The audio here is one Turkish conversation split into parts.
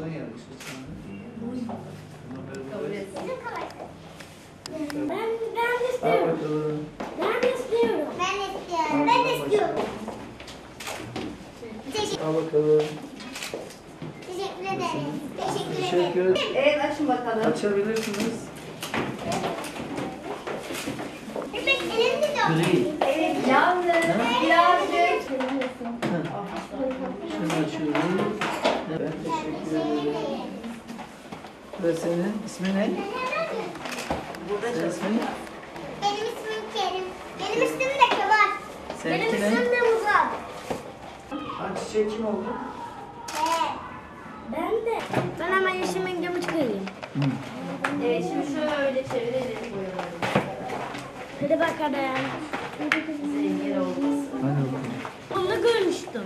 Ben yapmıştım sana. Kabul etsin. Ben de Al istiyorum. bakalım. Ben de istiyorum. Ben de istiyorum. Al bakalım. Teşekkür ederim. Teşekkür ederim. Evet, açın bakalım. Açabilirsiniz. Evet, elimde de. Gri. Evet, yalnız birazcık. Şunu açıyoruz. Evet, teşekkür ederim. Ve senin ismin ne? Burada Senin ismin? Benim ismim Kerim. Benim ismim de Kemal. Benim Seninki ne? ismim de Muzab. Çiçeği kim oldu? Ben de. Ben hemen yaşımın camı çıkarayım. Evet, şimdi şöyle çevirelim boyaları. Hadi bakalım. Zengin olmasın. Hadi bakalım. Onu görmüştüm.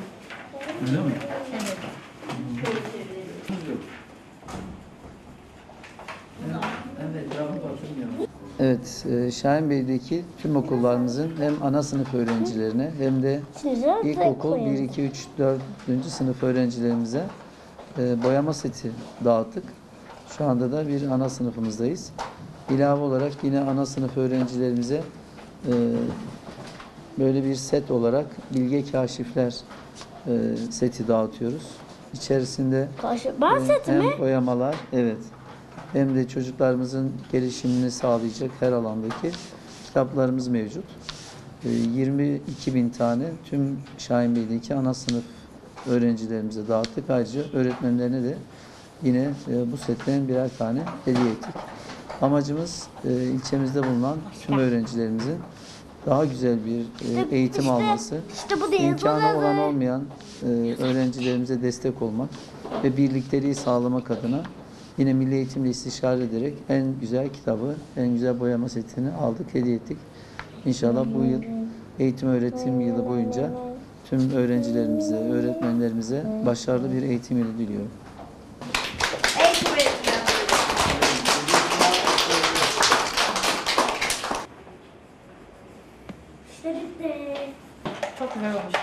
Öyle mi? Evet. Şöyle çevirelim. Evet, bravo hatırlıyorum. Evet, Şahinbey'deki tüm okullarımızın hem ana sınıf öğrencilerine hem de İlkokul 1, 2, 3, 4. sınıf öğrencilerimize boyama seti dağıttık. Şu anda da bir ana sınıfımızdayız. İlave olarak yine ana sınıf öğrencilerimize böyle bir set olarak bilge kaşifler seti dağıtıyoruz. İçerisinde Bahseti hem mi? boyamalar, evet, hem de çocuklarımızın gelişimini sağlayacak her alandaki kitaplarımız mevcut. 22.000 tane tüm Şahinbey'deki ana sınıf öğrencilerimize dağıttık. Ayrıca öğretmenlerine de yine bu setten birer tane hediye ettik. Amacımız ilçemizde bulunan tüm öğrencilerimizin daha güzel bir eğitim alması, İşte bu değil. imkanı olan olmayan öğrencilerimize destek olmak ve birlikteliği sağlamak adına yine Milli Eğitim'le istişare ederek en güzel kitabı, en güzel boyama setini aldık, hediye ettik. İnşallah bu yıl eğitim öğretim yılı boyunca tüm öğrencilerimize, öğretmenlerimize başarılı bir eğitim yılı diliyorum. Eğitim öğretmen. İşte bitti. Çok güzel olmuş.